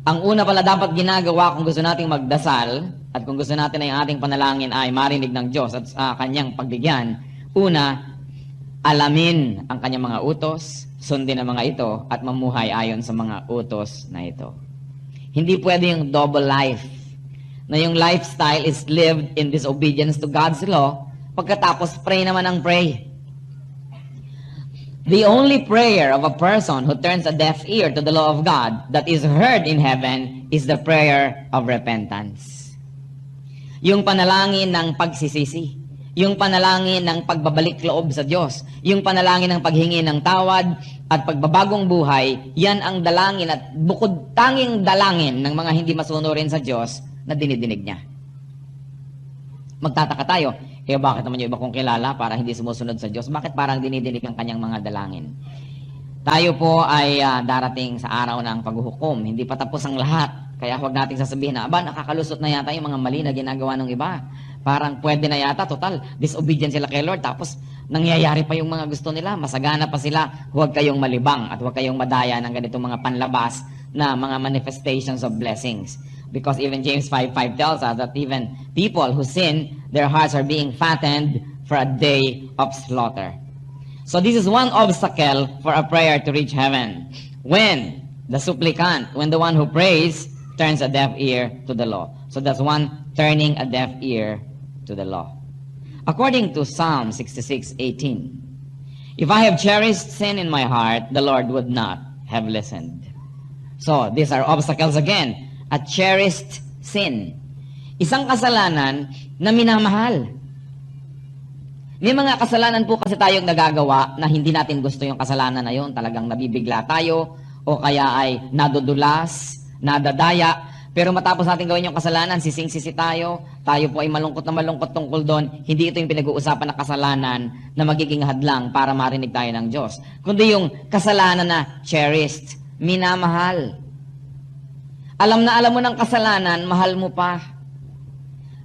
Ang una pala dapat ginagawa kung gusto nating magdasal at kung gusto natin ay ating panalangin ay marinig ng Diyos at kanyang pagbigyan, una, alamin ang kanyang mga utos, sundin ang mga ito, at mamuhay ayon sa mga utos na ito. Hindi pwede yung double life, na yung lifestyle is lived in disobedience to God's law, pagkatapos pray naman ang pray. The only prayer of a person who turns a deaf ear to the law of God that is heard in heaven is the prayer of repentance. Yung panalangin ng pagsisisi, yung panalangin ng pagbabalik loob sa Diyos, yung panalangin ng paghingi ng tawad at pagbabagong buhay, yan ang dalangin at bukod tanging dalangin ng mga hindi masunurin sa Diyos na dinidinig niya. Magtataka tayo, bakit naman yung iba kong kilala para hindi sumusunod sa Diyos? Bakit parang dinidinig ang kanyang mga dalangin? Tayo po ay darating sa araw ng paghuhukom. Hindi pa tapos ang lahat. Kaya huwag nating sasabihin na, nakakalusot na yata yung mga mali na ginagawa ng iba. Parang pwede na yata, total, disobedient sila kay Lord. Tapos nangyayari pa yung mga gusto nila. Masagana pa sila. Huwag kayong malibang at huwag kayong madaya ng ganitong mga panlabas na mga manifestations of blessings. Because even James 5:5 tells us that even people who sin, their hearts are being fattened for a day of slaughter. So this is one obstacle for a prayer to reach heaven. When the supplicant, when the one who prays, turns a deaf ear to the law. So that's one, turning a deaf ear to the law. According to Psalm 66:18, if I have cherished sin in my heart, the Lord would not have listened. So these are obstacles again. A cherished sin. Isang kasalanan na minamahal. May mga kasalanan po kasi tayong nagagawa na hindi natin gusto yung kasalanan na yun. Talagang nabibigla tayo o kaya ay nadudulas, nadadaya. Pero matapos natin gawin yung kasalanan, sising-sisi tayo. Tayo po ay malungkot na malungkot tungkol doon. Hindi ito yung pinag-uusapan na kasalanan na magiging hadlang para marinig tayo ng Diyos. Kundi yung kasalanan na cherished, minamahal. Alam mo ng kasalanan, mahal mo pa.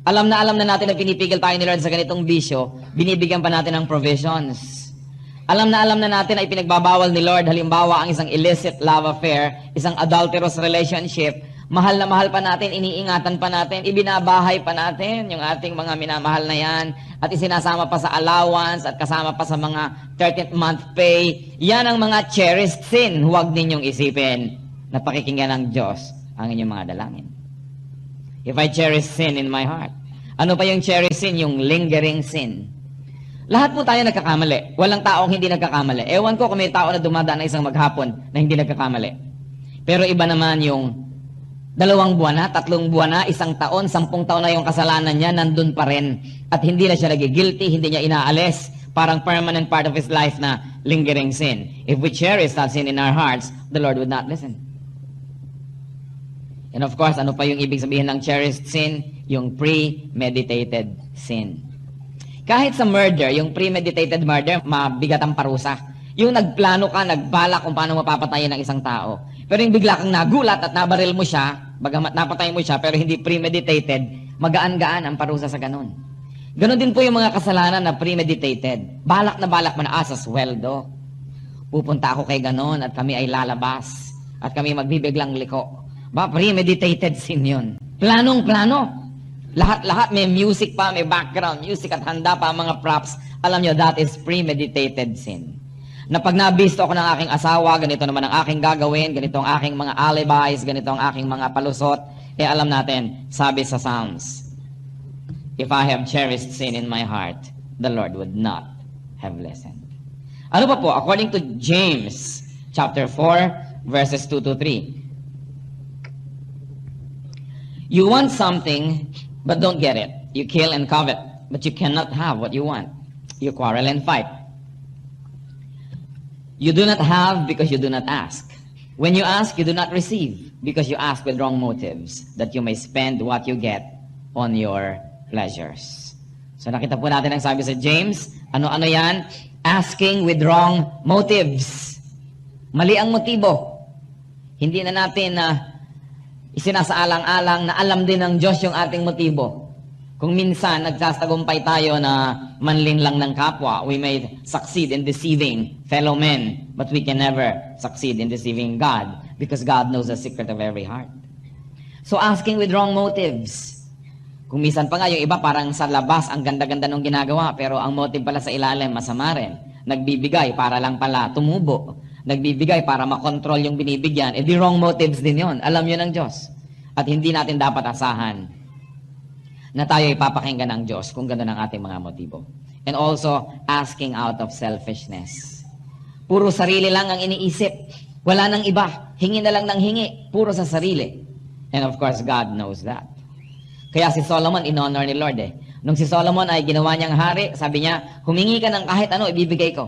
Alam na natin na pinipigil tayo ni Lord sa ganitong bisyo, binibigyan pa natin ng provisions. Alam na natin ay pinagbabawal ni Lord, halimbawa ang isang illicit love affair, isang adulterous relationship, mahal na mahal pa natin, iniingatan pa natin, ibinabahay pa natin yung ating mga minamahal na yan, at isinasama pa sa allowance at kasama pa sa mga 13th month pay. Yan ang mga cherished sin. Huwag ninyong isipin na pakikinggan ng Diyos ang inyong mga dalangin. If I cherish sin in my heart. Ano pa yung cherish sin? Yung lingering sin. Lahat po tayo nagkakamali. Walang taong hindi nagkakamali. Ewan ko kung may tao na dumadaan na isang maghapon na hindi nagkakamali. Pero iba naman yung 2 buwan na, 3 buwan na, 1 taon, 10 taon na yung kasalanan niya, nandun pa rin. At hindi na siya nagigilty, hindi niya inaalis. Parang permanent part of his life na lingering sin. If we cherish that sin in our hearts, the Lord would not listen. And of course, ano pa yung ibig sabihin ng cherished sin? Yung premeditated sin. Kahit sa murder, yung premeditated murder, mabigat ang parusa. Yung nagplano ka, nagbalak kung paano mapapatayin ng isang tao. Pero yung bigla kang nagulat at nabaril mo siya, bagamat napatay mo siya, pero hindi premeditated, magaan-gaan ang parusa sa ganun. Ganon din po yung mga kasalanan na premeditated. Balak mo na sa sweldo. Pupunta ako kay ganon at kami ay lalabas. At kami magbibiglang liko. Premeditated sin yun. Planong-plano. Lahat may music pa, may background music at handa pa mga props. Alam nyo, that is premeditated sin. Na pag nabisto ako ng aking asawa, ganito naman ang aking gagawin, ganito ang aking mga alibis, ganito ang aking mga palusot, alam natin, sabi sa Psalms, if I have cherished sin in my heart, the Lord would not have listened. Ano pa po? According to James chapter 4, verses 2 to 3. You want something, but don't get it. You kill and covet, but you cannot have what you want. You quarrel and fight. You do not have because you do not ask. When you ask, you do not receive because you ask with wrong motives, that you may spend what you get on your pleasures. So nakita po natin ang sabi sa James, ano-ano yan? Asking with wrong motives. Mali ang motibo. Hindi na natin isinasaalang-alang na alam din ng Diyos yung ating motibo. Kung minsan nagsasagumpay tayo na manlin lang ng kapwa, we may succeed in deceiving fellow men, but we can never succeed in deceiving God because God knows the secret of every heart. So asking with wrong motives. Kung minsan pa nga yung iba parang sa labas ang ganda-ganda nung ginagawa pero ang motive pala sa ilalim masama rin. Nagbibigay para lang pala tumubo. Nagbibigay para makontrol yung binibigyan. Eh di wrong motives din yon. Alam yun ng Diyos. At hindi natin dapat asahan na tayo ipapakinggan ng Diyos kung gano'n ang ating mga motibo. And also, asking out of selfishness. Puro sarili lang ang iniisip. Wala nang iba. Hingi na lang ng hingi. Puro sa sarili. And of course, God knows that. Kaya si Solomon, in-honor ni Lord eh. Nung si Solomon ay ginawa niyang hari, sabi niya, humingi ka ng kahit ano, ibibigay ko.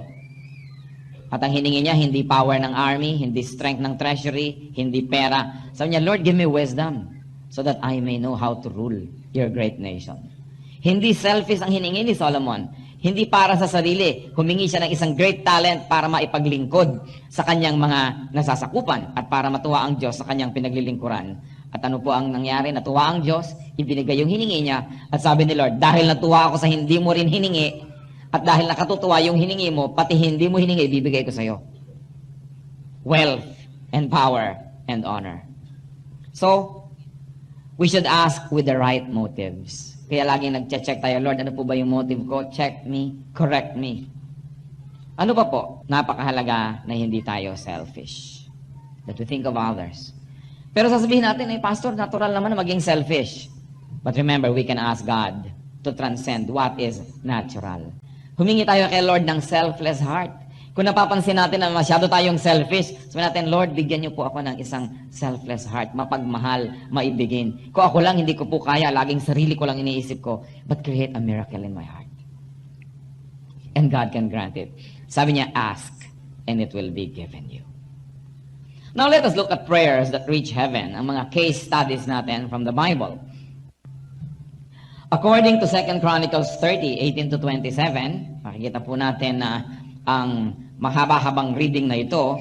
At ang hiningi niya, hindi power ng army, hindi strength ng treasury, hindi pera. Sabi niya, Lord, give me wisdom so that I may know how to rule your great nation. Hindi selfish ang hiningi ni Solomon. Hindi para sa sarili. Humingi siya ng isang great talent para maipaglingkod sa kanyang mga nasasakupan at para matuwa ang Diyos sa kanyang pinaglilingkuran. At ano po ang nangyari? Natuwa ang Diyos, ibinigay yung hiningi niya, at sabi ni Lord, dahil natuwa ako sa hindi mo rin hiningi, at dahil nakatutuwa yung hiningi mo, pati hindi mo hiningi, ibibigay ko sa iyo. Wealth and power and honor. So, we should ask with the right motives. Kaya laging nag-check tayo, Lord, ano po ba yung motive ko? Check me, correct me. Ano pa po? Napakahalaga na hindi tayo selfish. That we think of others. Pero sasabihin natin, Pastor, natural naman na maging selfish. But remember, we can ask God to transcend what is natural. Humingi tayo kay Lord ng selfless heart. Kung napapansin natin na masyado tayong selfish, sabihin natin, Lord, bigyan niyo po ako ng isang selfless heart, mapagmahal, maibigin. Kung ako lang, hindi ko po kaya, laging sarili ko lang iniisip ko, but create a miracle in my heart. And God can grant it. Sabi niya, ask, and it will be given you. Now let us look at prayers that reach heaven, ang mga case studies natin from the Bible. According to 2 Chronicles 30, 18 to 27, makikita po natin na ang mahaba-habang reading na ito,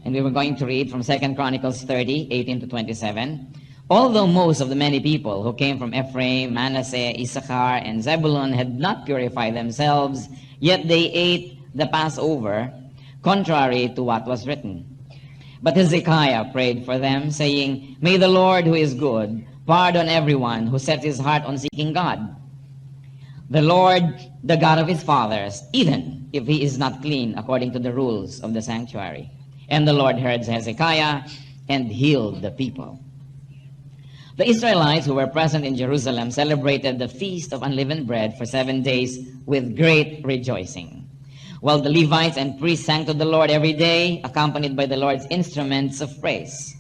and we were going to read from 2 Chronicles 30, 18 to 27. Although most of the many people who came from Ephraim, Manasseh, Issachar, and Zebulun had not purified themselves, yet they ate the Passover, contrary to what was written. But Hezekiah prayed for them, saying, May the Lord, who is good, pardon everyone who sets his heart on seeking God. The Lord, the God of his fathers, even if he is not clean according to the rules of the sanctuary. And the Lord heard Hezekiah and healed the people. The Israelites who were present in Jerusalem celebrated the Feast of Unleavened Bread for 7 days with great rejoicing. While the Levites and priests sang to the Lord every day, accompanied by the Lord's instruments of praise.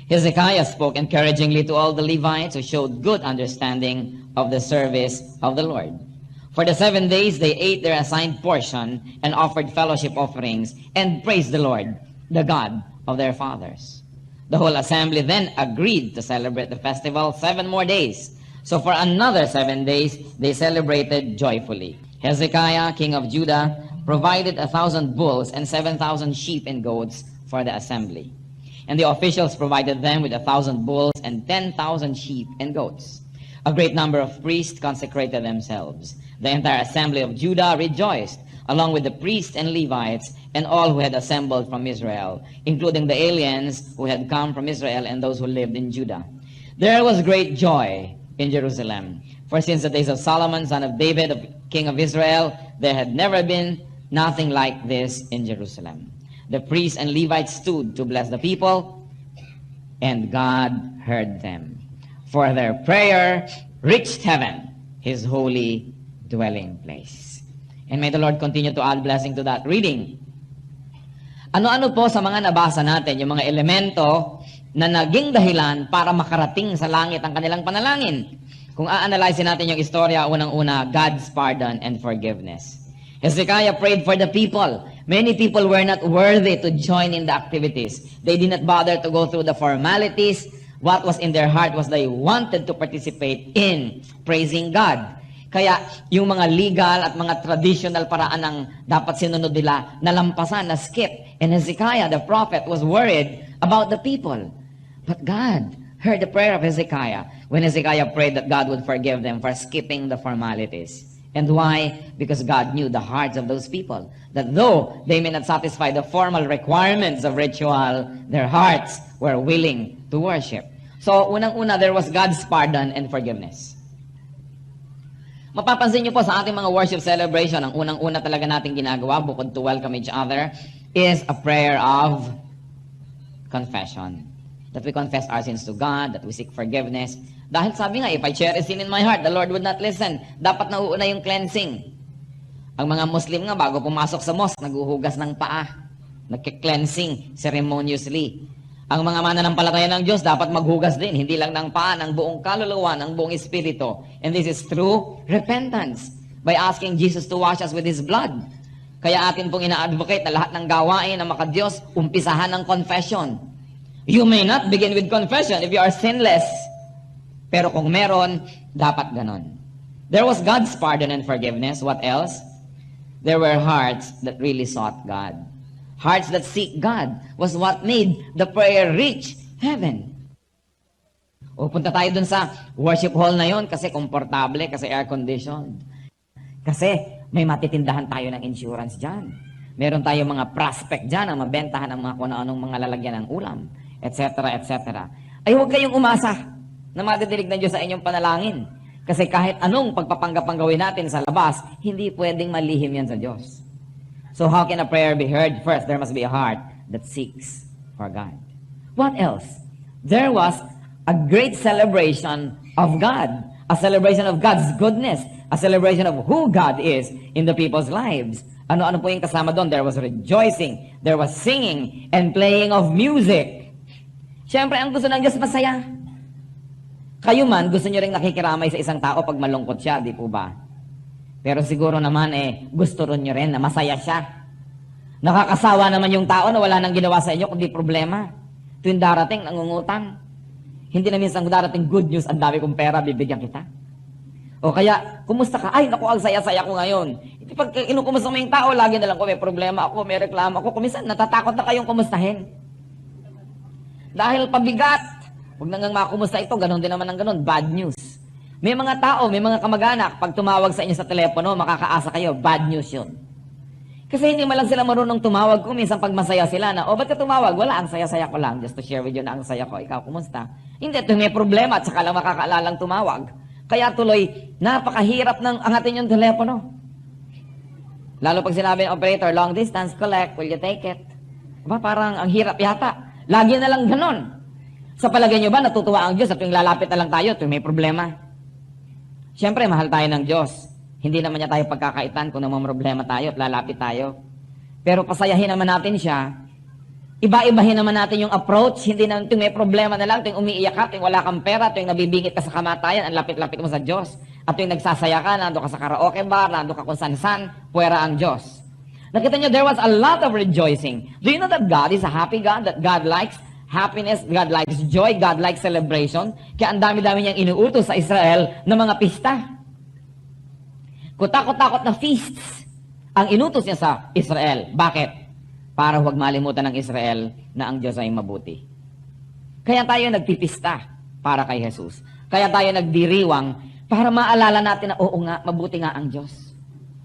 Hezekiah spoke encouragingly to all the Levites who showed good understanding of the service of the Lord. For the 7 days they ate their assigned portion and offered fellowship offerings and praised the Lord, the God of their fathers. The whole assembly then agreed to celebrate the festival 7 more days. So for another 7 days they celebrated joyfully. Hezekiah, king of Judah, provided 1,000 bulls and 7,000 sheep and goats for the assembly. And the officials provided them with 1,000 bulls and 10,000 sheep and goats. A great number of priests consecrated themselves. The entire assembly of Judah rejoiced, along with the priests and Levites and all who had assembled from Israel, including the aliens who had come from Israel and those who lived in Judah. There was great joy in Jerusalem, for since the days of Solomon, son of David, king of Israel, there had never been nothing like this in Jerusalem. The priests and Levites stood to bless the people, and God heard them. For their prayer reached heaven, his holy dwelling place. And may the Lord continue to add blessing to that reading. Ano-ano po sa mga nabasa natin, yung mga elemento na naging dahilan para makarating sa langit ang kanilang panalangin? Kung a-analyze natin yung istorya, unang-una, God's pardon and forgiveness. Hezekiah prayed for the people. Many people were not worthy to join in the activities. They did not bother to go through the formalities. What was in their heart was they wanted to participate in praising God. Kaya yung mga legal at mga traditional paraan ng dapat sinunod nila, nalampasan, na skip. And Hezekiah, the prophet, was worried about the people. But God heard the prayer of Hezekiah when Hezekiah prayed that God would forgive them for skipping the formalities. And why? Because God knew the hearts of those people. That though they may not satisfy the formal requirements of ritual, their hearts were willing to worship. So, unang-una, there was God's pardon and forgiveness. Mapapansin niyo po sa ating mga worship celebration, ang unang-una talaga natin ginagawa, bukod to welcome each other, is a prayer of confession. That we confess our sins to God, that we seek forgiveness. Dahil sabi nga, if I share a sin in my heart, the Lord would not listen. Dapat nauuna yung cleansing. Ang mga Muslim nga, bago pumasok sa mosque, naguhugas ng paa. Nagki-cleansing ceremoniously. Ang mga mananampalataya ng Diyos, dapat maghugas din. Hindi lang ng paa, ng buong kaluluwa, ng buong espiritu. And this is through repentance. By asking Jesus to wash us with His blood. Kaya atin pong ina-advocate na lahat ng gawain na makadiyos, umpisahan ng confession. You may not begin with confession if you are sinless. Pero kung meron, dapat ganon. There was God's pardon and forgiveness. What else? There were hearts that really sought God. Hearts that seek God was what made the prayer reach heaven. O punta tayo dun sa worship hall na yon kasi komportable, kasi air-conditioned. Kasi may matitindahan tayo ng insurance dyan. Meron tayo mga prospect dyan na mabentahan ng mga kung anong mga lalagyan ng ulam, etc., etc. Ay huwag kayong umasa na madidinig ng Diyos sa inyong panalangin. Kasi kahit anong pagpapanggapang gawin natin sa labas, hindi pwedeng malihim yan sa Diyos. So how can a prayer be heard? First, there must be a heart that seeks for God. What else? There was a great celebration of God. A celebration of God's goodness. A celebration of who God is in the people's lives. Ano-ano po yung kasama doon? There was rejoicing. There was singing and playing of music. Siyempre, ang gusto ng Diyos masaya. Kayo man, gusto nyo rin nakikiramay sa isang tao pag malungkot siya, di po ba? Pero siguro naman gusto rin nyo rin na masaya siya. Nakakasawa naman yung tao na wala nang ginawa sa inyo kundi problema. Tuwing darating, nangungutang. Hindi na minsan darating good news, ang dami kong pera, bibigyan kita. O kaya, kumusta ka? Ay, naku, ang saya-saya ko ngayon. Pag inukumusta mo yung tao, lagi na lang ko, may problema ako, may reklamo ako. Kuminsan, natatakot na kayong kumustahin. Dahil pabigat. Huwag nang makumusta ito, ganun din naman ang ganun, bad news. May mga tao, may mga kamag-anak, pag tumawag sa inyo sa telepono, makakaasa kayo, bad news yun. Kasi hindi man lang sila marunong tumawag kung minsan pag masaya sila na, ba't ka tumawag? Wala, ang saya-saya ko lang, just to share with you na ang saya ko, ikaw, kumusta? Hindi, ito may problema, at saka lang makakaalalang tumawag. Kaya tuloy, napakahirap ng angatin yung telepono. Lalo pag sinabi ng operator, long distance, collect, will you take it? Parang ang hirap yata. Lagi na lang ganon. Sa palagay nyo ba, natutuwa ang Diyos at tuwing lalapit na lang tayo, tuwing may problema? Siyempre, mahal tayo ng Diyos. Hindi naman niya tayo pagkakaitan kung naman problema tayo at lalapit tayo. Pero pasayahin naman natin siya. Iba-ibahin naman natin yung approach. Hindi na tuwing may problema na lang, tuwing umiiyak ka, tuwing wala kang pera, tuwing nabibingit ka sa kamatayan, ang lapit-lapit mo sa Diyos. At tuwing nagsasaya ka, nando ka sa karaoke bar, nando ka kung san-san, puwera ang Diyos. Nakita niyo, there was a lot of rejoicing. Do you know that God is a happy God, that God likes happiness, God likes joy, God likes celebration. Kaya ang dami-dami niyang inuutos sa Israel ng mga pista. Kutakot-takot na feasts ang inutos niya sa Israel. Bakit? Para huwag malimutan ng Israel na ang Diyos ay mabuti. Kaya tayo nagpipista para kay Jesus. Kaya tayo nagdiriwang para maalala natin na oo nga, mabuti nga ang Diyos.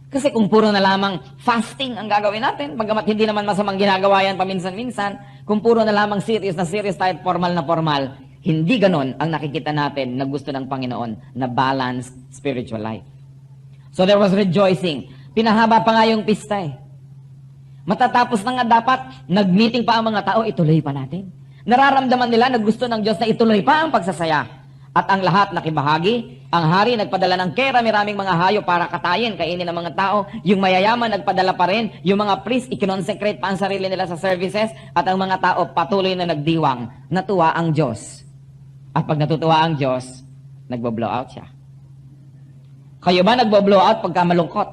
Kasi kung puro na lamang fasting ang gagawin natin, bagamat hindi naman masamang ginagawa yan paminsan-minsan, kung puro na lamang serious tayo, formal na formal, hindi ganon ang nakikita natin na gusto ng Panginoon na balanced spiritual life. So there was rejoicing. Pinahaba pa nga yung pista Matatapos na nga dapat, nag-meeting pa ang mga tao, ituloy pa natin. Nararamdaman nila na gusto ng Diyos na ituloy pa ang pagsasaya. At ang lahat nakibahagi. Ang hari nagpadala ng maraming mga hayo para katayin, kainin ng mga tao. Yung mayayaman nagpadala pa rin. Yung mga priest, ikinonsecrate pa ang sarili nila sa services. At ang mga tao patuloy na nagdiwang. Natuwa ang Diyos. At pag natutuwa ang Diyos, nagbo-blow out siya. Kayo ba nagbo-blow out pagka malungkot?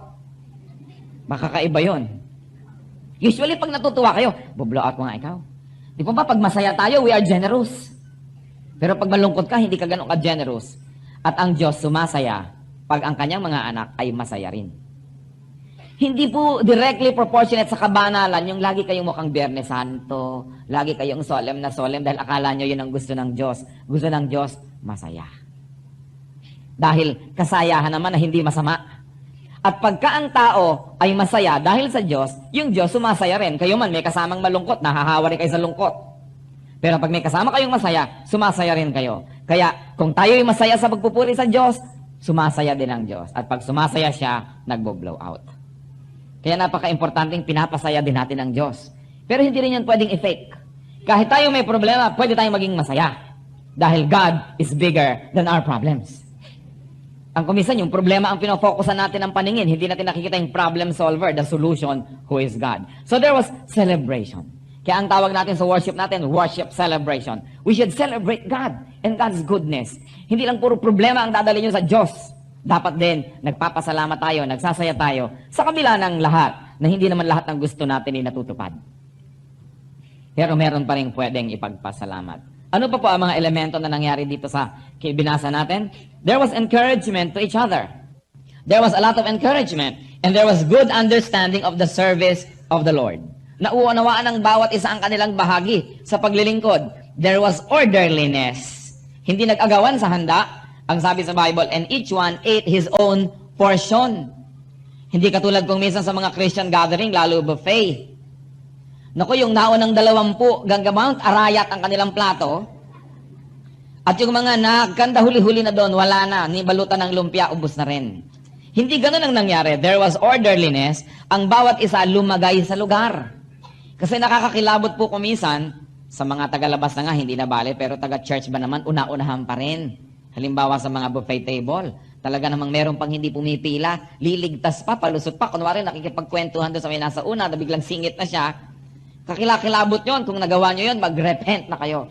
Baka kaiba yun. Usually pag natutuwa kayo, bo-blow out mo nga ikaw. Di po ba pag masaya tayo, we are generous. Pero pag malungkot ka, hindi ka ganun ka-generous. At ang Diyos sumasaya pag ang kanyang mga anak ay masaya rin. Hindi po directly proportionate sa kabanalan yung lagi kayong mukhang Biyernes Santo, lagi kayong solemn na solemn dahil akala nyo yun ang gusto ng Diyos. Gusto ng Diyos, masaya. Dahil kasayahan naman na hindi masama. At pagka ang tao ay masaya dahil sa Diyos, yung Diyos sumasaya rin. Kayo man may kasamang malungkot, nahahawa rin kayo sa lungkot. Pero pag may kasama kayong masaya, sumasaya rin kayo. Kaya kung tayo'y masaya sa pagpupuri sa Diyos, sumasaya din ang Diyos. At pag sumasaya siya, nagbo-blow out. Kaya napaka-importanting pinapasaya din natin ang Diyos. Pero hindi rin yan pwedeng i-fake. Kahit tayo may problema, pwede tayong maging masaya. Dahil God is bigger than our problems. Ang kumisan, yung problema ang pinofokusan natin ng paningin. Hindi natin nakikita yung problem solver, the solution, who is God. So there was celebration. Kaya ang tawag natin sa worship natin, worship celebration. We should celebrate God and God's goodness. Hindi lang puro problema ang dadali nyo sa Diyos. Dapat din, nagpapasalamat tayo, nagsasaya tayo, sa kabila ng lahat, na hindi naman lahat ng gusto natin ay natutupad. Pero meron pa rin pwedeng ipagpasalamat. Ano pa po ang mga elemento na nangyari dito sa binasa natin? There was encouragement to each other. There was a lot of encouragement. And there was good understanding of the service of the Lord. Nauunawaan ng bawat isa ang kanilang bahagi sa paglilingkod. There was orderliness. Hindi nag-agawan sa handa. Ang sabi sa Bible, and each one ate his own portion. Hindi katulad kung minsan sa mga Christian gathering, lalo buffet. Naku, yung naunang 20, gagamount, arayat ang kanilang plato. At yung mga nagkanda huli-huli na doon, wala na. Nibalutan ng lumpia, ubos na rin. Hindi ganun ang nangyari. There was orderliness. Ang bawat isa lumagay sa lugar. Kasi nakakakilabot po kumisan, sa mga tagalabas na nga, hindi na bale, pero taga-church ba naman, una-unahan pa rin. Halimbawa sa mga buffet table, talaga namang meron pang hindi pumipila, liligtas pa, palusot pa. Kunwari, nakikipagkwentuhan doon sa may nasa una, na biglang singit na siya. Kakilakilabot yon. Kung nagawa nyo yon, mag-repent na kayo.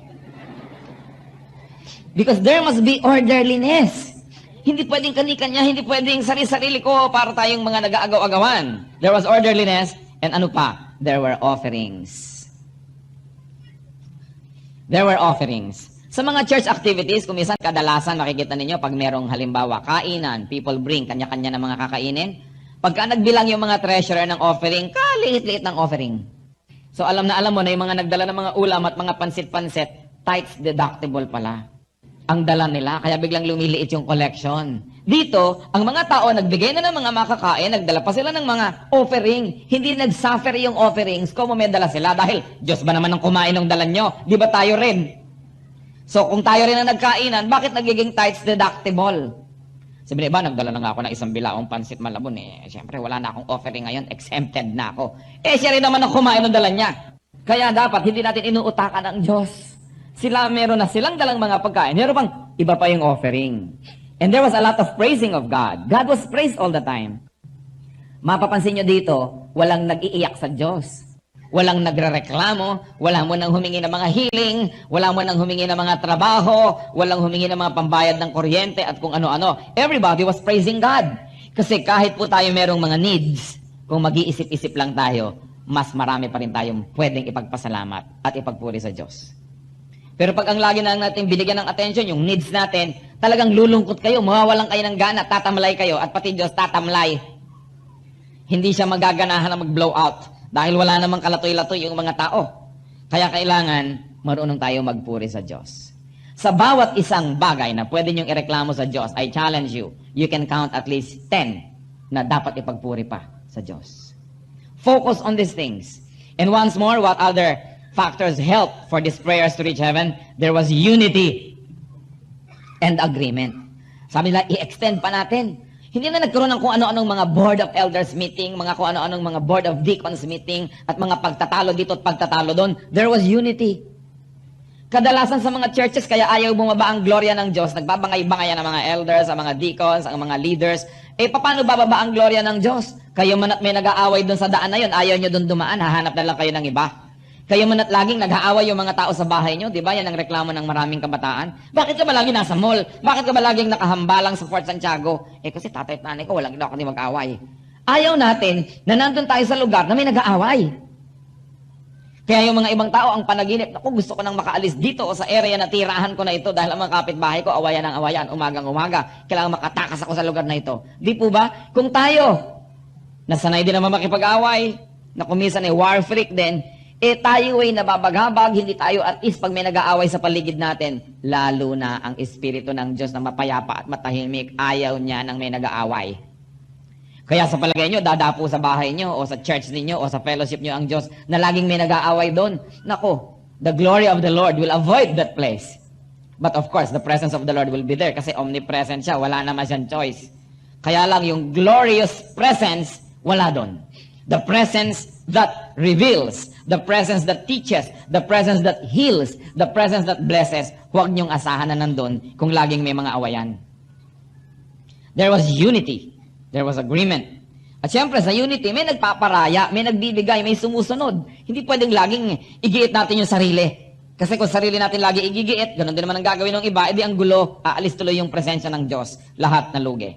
Because there must be orderliness. Hindi pwedeng kani-kanya, hindi pwedeng sarili-sarili ko para tayong mga nag-aagaw-agawan. There was orderliness, and ano pa? There were offerings. There were offerings. Sa mga church activities, kung minsan kadalasan makikita ninyo pag merong halimbawa kainan, people bring kanya-kanya na mga kakainin. Pagka nagbilang yung mga treasurer ng offering, kaliit-liit ng offering. So alam mo na yung mga nagdala ng mga ulam at mga pansit-pansit, tithes deductible pala ang dala nila, kaya biglang lumiliit yung collection. Dito, ang mga tao nagbigay na ng mga makakain, nagdala pa sila ng mga offering. Hindi nagsuffer yung offerings kung may dala sila dahil Diyos ba naman ang kumain ng dala nyo? Di ba tayo rin? So kung tayo rin ang nagkainan, bakit nagiging tithes deductible? Sabi ba, nagdala na nga ako ng isang bilaong pansit malabon eh. Siyempre, wala na akong offering ngayon, exempted na ako. Eh, siya rin naman ang kumain ng dala niya. Kaya dapat, hindi natin inuutakan ang Diyos. Sila, meron na silang dalang mga pagkain. Meron pang iba pa yung offering. And there was a lot of praising of God. God was praised all the time. Mapapansin nyo dito, walang nag-iiyak sa Diyos. Walang nagrereklamo, walang mo nang humingi ng mga healing, walang mo nang humingi ng mga trabaho, walang humingi ng mga pambayad ng kuryente at kung ano-ano. Everybody was praising God. Kasi kahit po tayo merong mga needs, kung mag-iisip-isip lang tayo, mas marami pa rin tayong pwedeng ipagpasalamat at ipagpuri sa Diyos. Pero pag ang lagi na natin binigyan ng attention, yung needs natin, talagang lulungkot kayo, mawawalan kayo ng gana, tatamlay kayo, at pati Diyos tatamlay. Hindi siya magaganahan na mag-blow out. Dahil wala namang kalatoy-latoy yung mga tao. Kaya kailangan marunong tayo magpuri sa Diyos. Sa bawat isang bagay na pwede niyong ireklamo sa Diyos, I challenge you, you can count at least 10 na dapat ipagpuri pa sa Diyos. Focus on these things. And once more, what other factors help for these prayers to reach heaven? There was unity and agreement. Sabi nila, i-extend pa natin. Hindi na nagkaroon ng kung ano-anong mga board of elders meeting, mga kung ano-anong mga board of deacons meeting, at mga pagtatalo dito at pagtatalo doon. There was unity. Kadalasan sa mga churches, kaya ayaw bumaba ang gloria ng Diyos, nagbabangay-bangay ng mga elders, ang mga deacons, ang mga leaders. Eh, paano bababa ang gloria ng Diyos? Kayo man at may nag-aaway doon sa daan na yun, ayaw nyo doon dumaan, hahanap na lang kayo ng iba. Kayo man at laging nag-aaway yung mga tao sa bahay nyo, di ba? Yan ang reklamo ng maraming kabataan. Bakit ka ba laging nasa mall? Bakit ka ba laging nakahambalang sa Fort Santiago? Eh kasi tatay at nanay ko, walang ginawa kundi mag-aaway. Ayaw natin na nandun tayo sa lugar na may nag-aaway. Kaya yung mga ibang tao, ang panaginip, naku, gusto ko nang makaalis dito o sa area na tirahan ko na ito dahil ang mga kapitbahay ko, awayan ng awayan, umagang-umaga. Kailangan makatakas ako sa lugar na ito. Di po ba? Kung tayo, nasanay din naman makipag-away, na kumisan ay war freak din, eh tayo ay nababaghabag, hindi tayo at least pag may nag-aaway sa paligid natin, lalo na ang Espiritu ng Diyos na mapayapa at matahimik, ayaw niya ng may nag-aaway. Kaya sa palagay nyo, dadapo sa bahay nyo, o sa church ninyo, o sa fellowship nyo ang Diyos, na laging may nag-aaway doon. Nako, The glory of the Lord will avoid that place. But of course, the presence of the Lord will be there kasi omnipresent siya. Wala naman siyang choice. Kaya lang yung glorious presence, wala doon. The presence that reveals, the presence that teaches, the presence that heals, the presence that blesses, huwag niyong asahan na nandun kung laging may mga awayan. There was unity. There was agreement. At syempre, sa unity, may nagpaparaya, may nagbibigay, may sumusunod. Hindi pwedeng laging igiit natin yung sarili. Kasi kung sarili natin lagi igigiit, ganun din naman ang gagawin ng iba, edi ang gulo, aalis tuloy yung presensya ng Diyos. Lahat na lugi.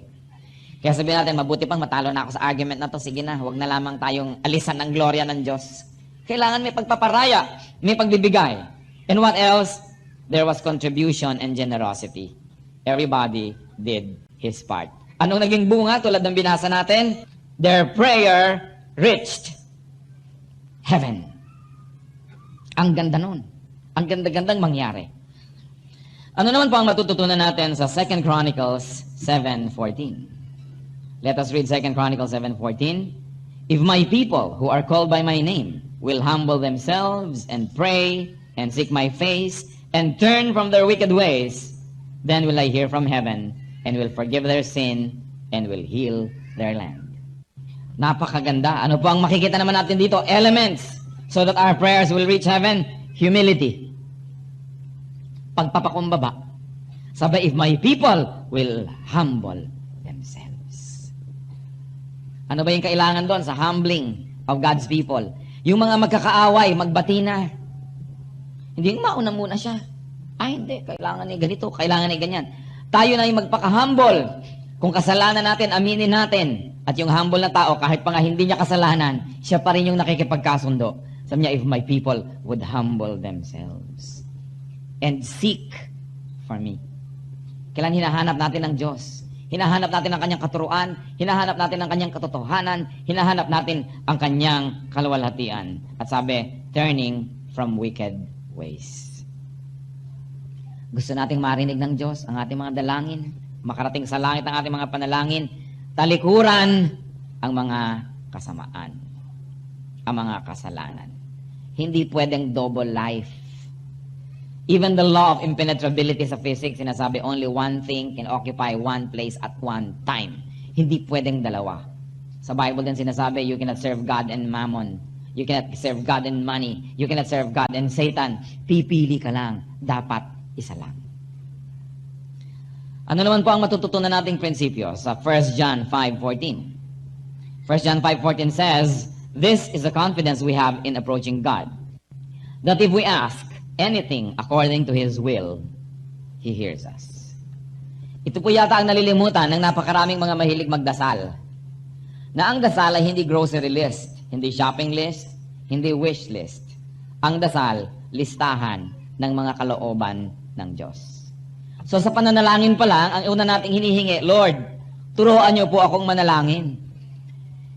Kaya sabihin natin, mabuti pang matalo na ako sa argument na to. Sige na, huwag na lamang tayong alisan ng gloria ng Diyos. Kailangan may pagpaparaya, may pagbibigay. And what else? There was contribution and generosity. Everybody did his part. Anong naging bunga tulad ng binasa natin? Their prayer reached heaven. Ang ganda nun. Ang ganda-gandang mangyari. Ano naman po ang matututunan natin sa 2 Chronicles 7:14? Let us read 2 Chronicles 7:14. If my people who are called by my name will humble themselves and pray and seek my face and turn from their wicked ways, then will I hear from heaven and will forgive their sin and will heal their land. Napakaganda. Ano po ang makikita naman natin dito? Elements so that our prayers will reach heaven. Humility. Pagpapakumbaba. Sabi, if my people will humble themselves. Ano ba yung kailangan doon sa humbling of God's people? Yung mga magkakaaway, magbati na. Hindi yung mauna muna siya. Hindi. Kailangan ni ganito, kailangan ni ganyan. Tayo na yung magpaka-humble. Kung kasalanan natin, aminin natin. At yung humble na tao, kahit pa nga hindi niya kasalanan, siya pa rin yung nakikipagkasundo. Sabi niya, if my people would humble themselves and seek for me. Kailan hinahanap natin ng Diyos? Hinahanap natin ang kanyang katuruan, hinahanap natin ang kanyang katotohanan, hinahanap natin ang kanyang kaluwalhatian. At sabi, turning from wicked ways. Gusto nating marinig ng Diyos ang ating mga dalangin, makarating sa langit ang ating mga panalangin, talikuran ang mga kasamaan, ang mga kasalanan. Hindi pwedeng double life. Even the law of impenetrability sa physics, sinasabi only one thing can occupy one place at one time. Hindi pwedeng dalawa. Sa Bible din sinasabi, you cannot serve God and mammon. You cannot serve God and money. You cannot serve God and Satan. Pipili ka lang. Dapat isa lang. Ano naman po ang matututunan nating prinsipyo sa 1 John 5:14? 1 John 5:14 says, this is the confidence we have in approaching God, that if we ask anything according to His will, He hears us. Ito po yata ang nalilimutan ng napakaraming mga mahilig magdasal. Na ang dasal ay hindi grocery list, hindi shopping list, hindi wish list. Ang dasal, listahan ng mga kalooban ng Diyos. So sa pananalangin pa lang, ang una nating hinihingi, Lord, turuan niyo po akong manalangin.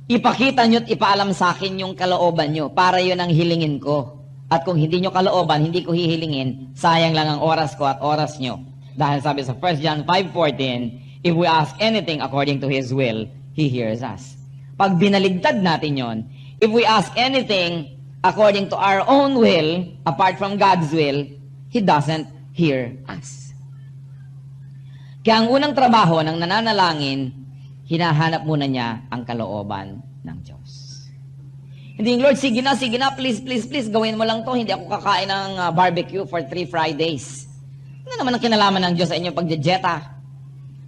Ipakita nyo at ipaalam sa akin yung kalooban nyo para yun ang hilingin ko. At kung hindi nyo kalooban, hindi ko hihilingin, sayang lang ang oras ko at oras nyo. Dahil sabi sa 1 John 5:14, if we ask anything according to His will, He hears us. Pag binaligtad natin yon, if we ask anything according to our own will, apart from God's will, He doesn't hear us. Kaya ang unang trabaho ng nananalangin, hinahanap muna niya ang kalooban ng Diyos. Hindi yung, Lord, sige na, please, gawin mo lang to. Hindi ako kakain ng barbecue for 3 Fridays. Ano naman ang kinalaman ng Diyos sa inyong pagjejeta?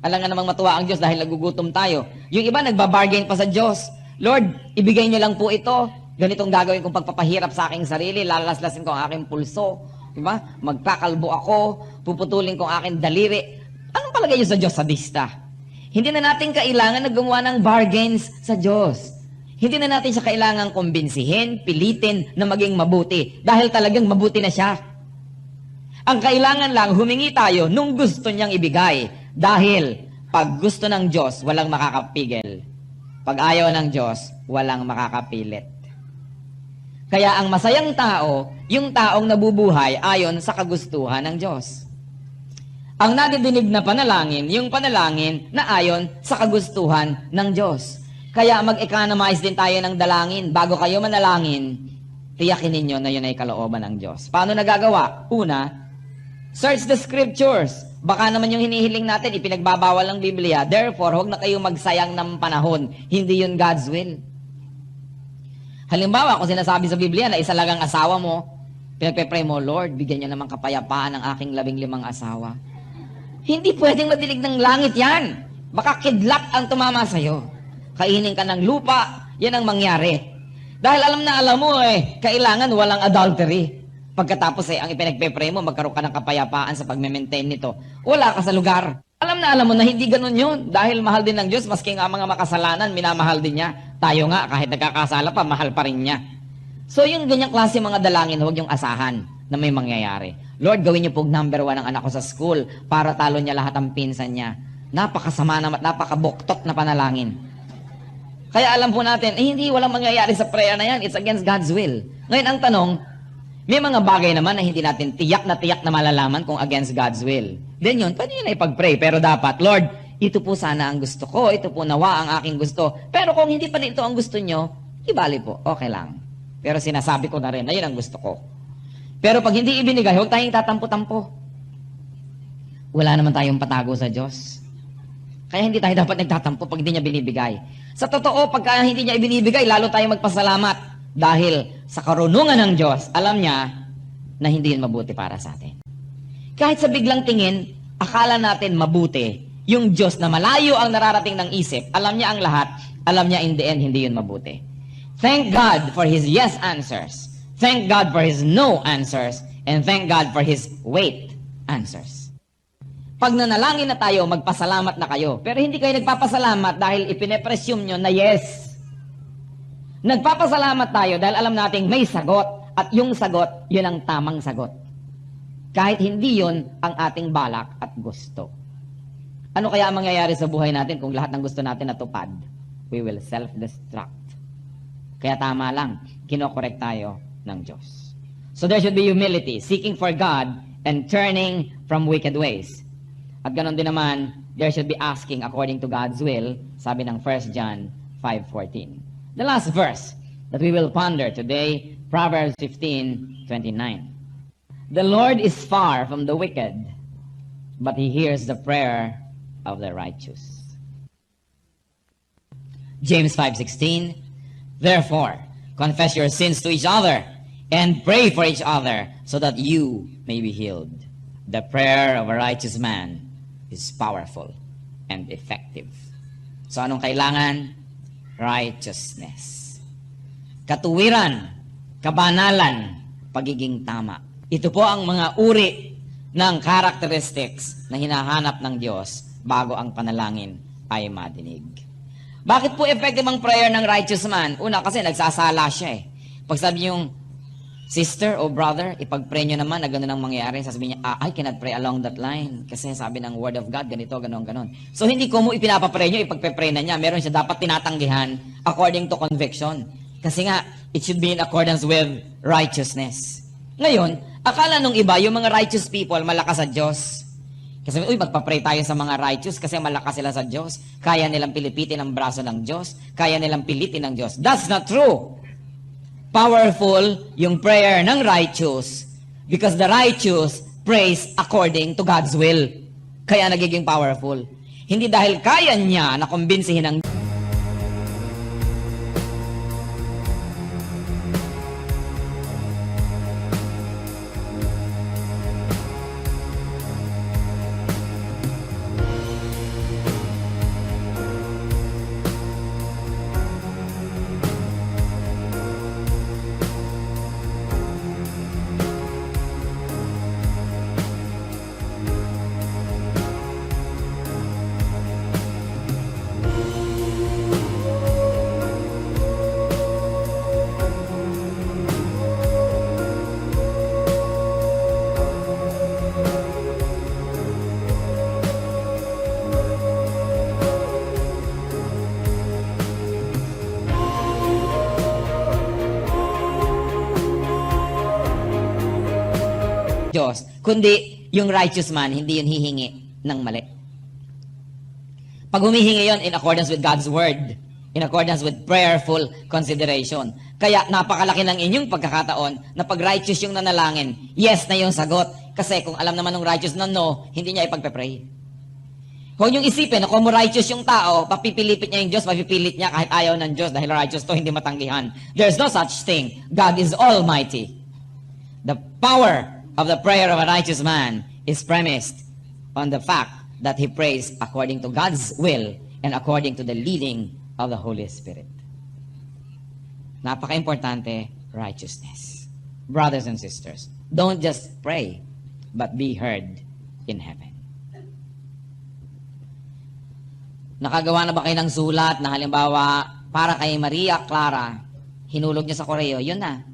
Alam nga namang matuwa ang Diyos dahil nagugutom tayo. Yung iba, nagbabargain pa sa Diyos. Lord, ibigay niyo lang po ito. Ganitong gagawin kong pagpapahirap sa aking sarili. Lalaslasin ko ang aking pulso. Diba? Magkakalbo ako. Puputulin ko ang aking daliri. Anong palagay niyo sa Diyos? Sadista. Hindi na natin kailangan na gumawa ng bargains sa Diyos. Hindi na natin siya kailangan kumbinsihin, pilitin na maging mabuti. Dahil talagang mabuti na siya. Ang kailangan lang, humingi tayo nung gusto niyang ibigay. Dahil pag gusto ng Diyos, walang makakapigil. Pag ayaw ng Diyos, walang makakapilit. Kaya ang masayang tao, yung taong nabubuhay ayon sa kagustuhan ng Diyos. Ang nadidinig na panalangin, yung panalangin na ayon sa kagustuhan ng Diyos. Kaya mag-economize din tayo ng dalangin. Bago kayo manalangin, tiyakin ninyo na yun ay kalooban ng Diyos. Paano nagagawa? Una, search the scriptures. Baka naman yung hinihiling natin, ipinagbabawal ng Biblia. Therefore, huwag na kayong magsayang ng panahon. Hindi yun God's will. Halimbawa, kung sinasabi sa Biblia na isa lang ang asawa mo, pinagpe-pray mo, Lord, bigyan niyo naman kapayapaan ng aking 15 asawa. Hindi pwedeng madilig ng langit yan. Baka kidlat ang tumama sa'yo. Kainin ka ng lupa, yan ang mangyari. Dahil alam mo kailangan walang adultery. Pagkatapos ang ipinagpe-pray mo, magkaroon ka ng kapayapaan sa pag-maintain nito. Wala ka sa lugar. Alam mo na hindi ganun yun. Dahil mahal din ng Diyos, maski nga mga makasalanan, minamahal din niya. Tayo nga, kahit nagkakasala pa, mahal pa rin niya. So yung ganyang klase mga dalangin, huwag yung asahan na may mangyayari. Lord, gawin niyo pong number 1 ang anak ko sa school para talo niya lahat ang pinsan niya. Napakasama naman, napakabuktot na panalangin. Kaya alam po natin, hindi walang mangyayari sa prayer na yan. It's against God's will. Ngayon, ang tanong, may mga bagay naman na hindi natin tiyak na malalaman kung against God's will. Then yun, pwede yun na ipag-pray. Pero dapat, Lord, ito po sana ang gusto ko. Ito po nawa ang aking gusto. Pero kung hindi pa ito ang gusto nyo, ibali po. Okay lang. Pero sinasabi ko na rin na yun ang gusto ko. Pero pag hindi ibinigay, huwag tayong tatampo-tampo. Wala naman tayong patago sa Diyos. Kaya hindi tayo dapat nagtatampo pag hindi niya binibigay. Sa totoo, pagka hindi niya ibinibigay, lalo tayong magpasalamat. Dahil sa karunungan ng Diyos, alam niya na hindi yun mabuti para sa atin. Kahit sa biglang tingin, akala natin mabuti. Yung Diyos na malayo ang nararating ng isip, alam niya ang lahat, alam niya in the end, hindi yun mabuti. Thank God for His yes answers. Thank God for His no answers. And thank God for His wait answers. Pag nanalangin na tayo, magpasalamat na kayo. Pero hindi kayo nagpapasalamat dahil ipinepresume nyo na yes. Nagpapasalamat tayo dahil alam nating may sagot. At yung sagot, yun ang tamang sagot. Kahit hindi yun ang ating balak at gusto. Ano kaya ang mangyayari sa buhay natin kung lahat ng gusto natin natupad? We will self-destruct. Kaya tama lang, kinokorek tayo ng Diyos. So there should be humility, seeking for God and turning from wicked ways. At ganon din naman, there should be asking according to God's will, sabi ng 1 John 5:14. The last verse that we will ponder today, Proverbs 15:29. The Lord is far from the wicked, but He hears the prayer of the righteous. James 5:16. Therefore, confess your sins to each other and pray for each other so that you may be healed. The prayer of a righteous man is powerful and effective. So anong kailangan? Righteousness. Katuwiran, kabanalan, pagiging tama. Ito po ang mga uri ng characteristics na hinahanap ng Diyos bago ang panalangin ay madinig. Bakit po effective ang prayer ng righteous man? Una, kasi nagsasala siya Pag sabi yung sister o brother, ipag-pray nyo naman na gano'n ang mangyayari. Sasabihin niya, I cannot pray along that line. Kasi sabi ng word of God, ganito, ganon. So hindi ko mo ipinapapray nyo, ipagpe-pray na niya. Meron siya dapat tinatanggihan according to conviction. Kasi nga, it should be in accordance with righteousness. Ngayon, akala nung iba, yung mga righteous people, malakas sa Diyos. Kasi, magpa-pray tayo sa mga righteous kasi malakas sila sa Diyos. Kaya nilang pilipitin ang braso ng Diyos. Kaya nilang pilitin ng Diyos. That's not true. Powerful yung prayer ng righteous because the righteous prays according to God's will. Kaya nagiging powerful. Hindi dahil kaya niya na kumbinsihin ang Diyos, kundi yung righteous man, hindi yun hihingi ng mali. Pag humihingi yun in accordance with God's word, in accordance with prayerful consideration. Kaya napakalaki ng inyong pagkakataon na pag righteous yung nanalangin, yes na yung sagot. Kasi kung alam naman ng righteous na no, hindi niya ipagpe-pray. Huwag niyong isipin na kung righteous yung tao, papipilipit niya yung Diyos, papipilit niya kahit ayaw ng Diyos dahil righteous to, hindi matanggihan. There's no such thing. God is almighty. The power of the prayer of a righteous man is premised on the fact that he prays according to God's will and according to the leading of the Holy Spirit. Napaka-importante, righteousness. Brothers and sisters, don't just pray, but be heard in heaven. Nakagawa na ba kayo ng sulat na halimbawa, para kay Maria Clara, hinulog niya sa koreo, yun na.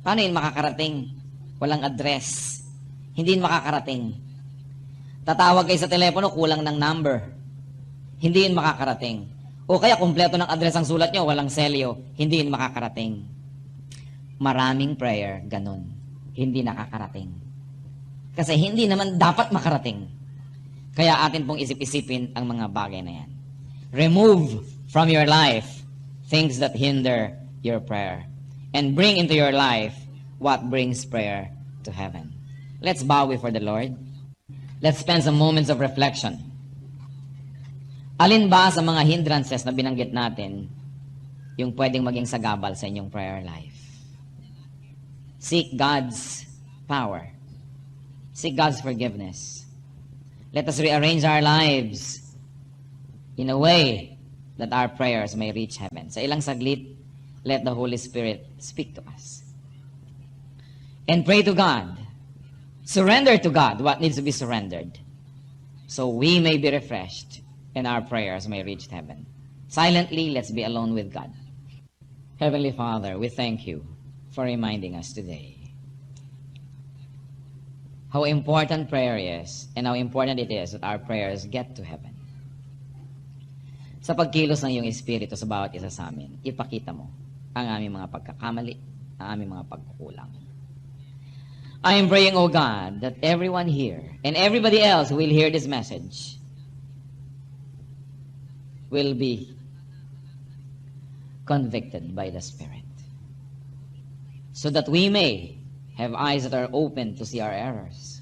Paano yun makakarating? Walang address. Hindi yun makakarating. Tatawag kayo sa telepono, kulang ng number. Hindi yun makakarating. O kaya kumpleto ng address ang sulat nyo, walang selyo. Hindi yun makakarating. Maraming prayer, ganun. Hindi nakakarating. Kasi hindi naman dapat makarating. Kaya atin pong isip-isipin ang mga bagay na yan. Remove from your life things that hinder your prayer. And bring into your life what brings prayer to heaven. Let's bow before the Lord. Let's spend some moments of reflection. Alin ba sa mga hindrances na binanggit natin yung pwedeng maging sagabal sa inyong prayer life? Seek God's power. Seek God's forgiveness. Let us rearrange our lives in a way that our prayers may reach heaven. Sa ilang saglit, let the Holy Spirit speak to us. And pray to God. Surrender to God what needs to be surrendered, so we may be refreshed and our prayers may reach heaven. Silently, let's be alone with God. Heavenly Father, we thank you for reminding us today how important prayer is and how important it is that our prayers get to heaven. Sa pagkilos ng iyong Espiritu sa bawat isa sa amin, ipakita mo ang aming mga pagkakamali, ang aming mga pagkukulang. I am praying, O God, that everyone here and everybody else who will hear this message will be convicted by the Spirit, so that we may have eyes that are open to see our errors.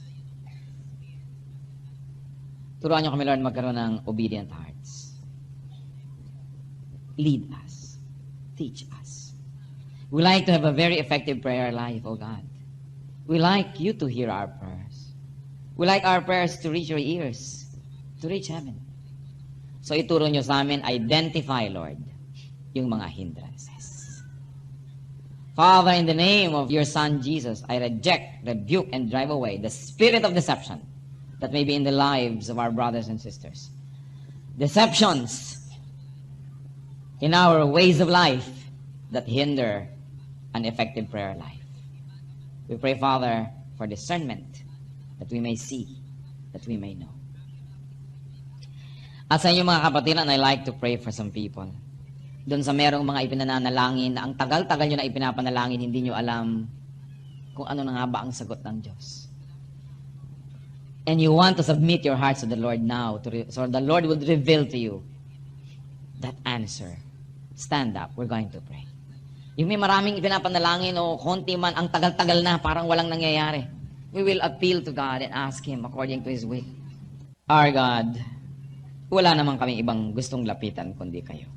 Turuan niyo kami, Lord, magkaroon ng obedient hearts. Lead us. Teach us. We like to have a very effective prayer life, O God. We like you to hear our prayers. We like our prayers to reach your ears, to reach heaven. So ituro niyo sa amin, identify, Lord, yung mga hindrances. Father, in the name of your Son, Jesus, I reject, rebuke, and drive away the spirit of deception that may be in the lives of our brothers and sisters. Deceptions in our ways of life that hinder an effective prayer life. We pray, Father, for discernment, that we may see, that we may know. At sa inyo mga kapatiran, I like to pray for some people. Doon sa merong mga ipinananalangin na ang tagal-tagal nyo na ipinapanalangin, hindi nyo alam kung ano na nga ba ang sagot ng Diyos. And you want to submit your hearts to the Lord now, so the Lord will reveal to you that answer. Stand up, we're going to pray. Yung may maraming ipinapanalangin o konti man, ang tagal-tagal na, parang walang nangyayari. We will appeal to God and ask Him according to His will. Our God, wala naman kami ibang gustong lapitan kundi kayo.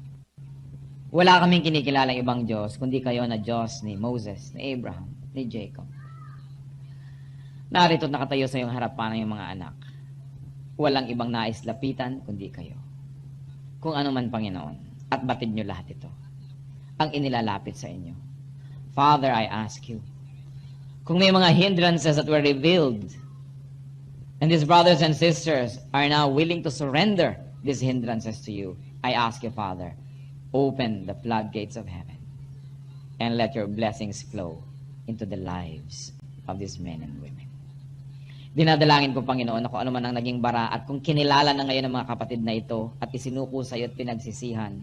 Wala kaming kinikilalang ibang Diyos, kundi kayo na Diyos ni Moses, ni Abraham, ni Jacob. Narito't nakatayo sa iyong harapan ng iyong mga anak. Walang ibang nais lapitan, kundi kayo. Kung ano man, Panginoon, at batid nyo lahat ito, ang inilalapit sa inyo. Father, I ask you, kung may mga hindrances that were revealed, and these brothers and sisters are now willing to surrender these hindrances to you, I ask you, Father, open the floodgates of heaven and let your blessings flow into the lives of these men and women. Dinadalangin ko, Panginoon, na kung ano man ang naging bara at kung kinilala na ngayon ng mga kapatid na ito at isinuko sa iyo at pinagsisihan,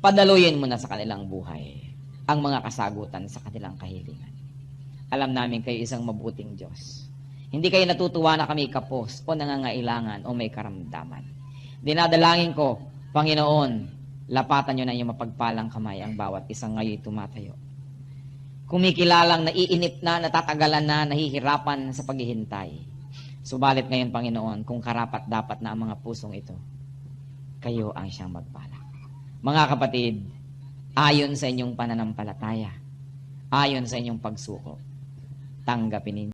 padaluyin mo na sa kanilang buhay ang mga kasagutan sa kanilang kahilingan. Alam namin kayo isang mabuting Diyos. Hindi kayo natutuwa na kami kapos o nangangailangan o may karamdaman. Dinadalangin ko, Panginoon, Lapatan nyo na inyong mapagpalang kamay ang bawat isang ngayon tumatayo. Kumikilalang naiinip na, natatagalan na, nahihirapan sa paghihintay. Subalit ngayon, Panginoon, kung karapat dapat na ang mga pusong ito, kayo ang siyang magpala. Mga kapatid, ayon sa inyong pananampalataya, ayon sa inyong pagsuko, tanggapin ninyo